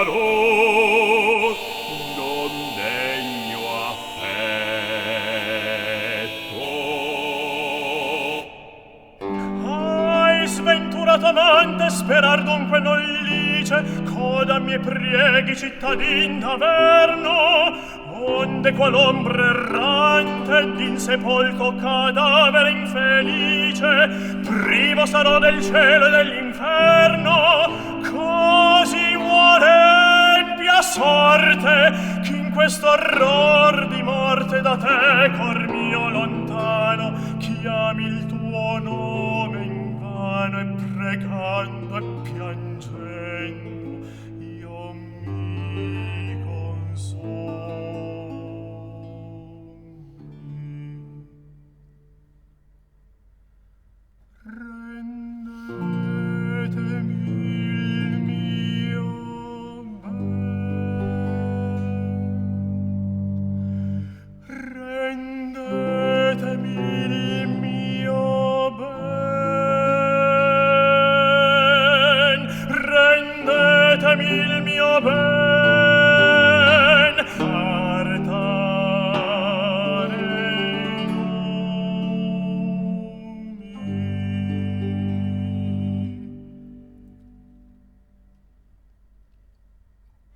valor non degno affetto. Ai, sventurato amante, sperar dunque non lice, coda mie prieghi cittadin d'averno, onde qual ombra errante d'insepolto cadavere infelice, privo sarò del cielo e dell'inferno. Così vuole empia sorte ch'in questo orror di morte da te, cor mio lontano, chiami il tuo nome invano, e pregando e piangendo io mi consumi. Rendetemi il mio ben, rendetemi il mio ben, rendetemi il mio ben.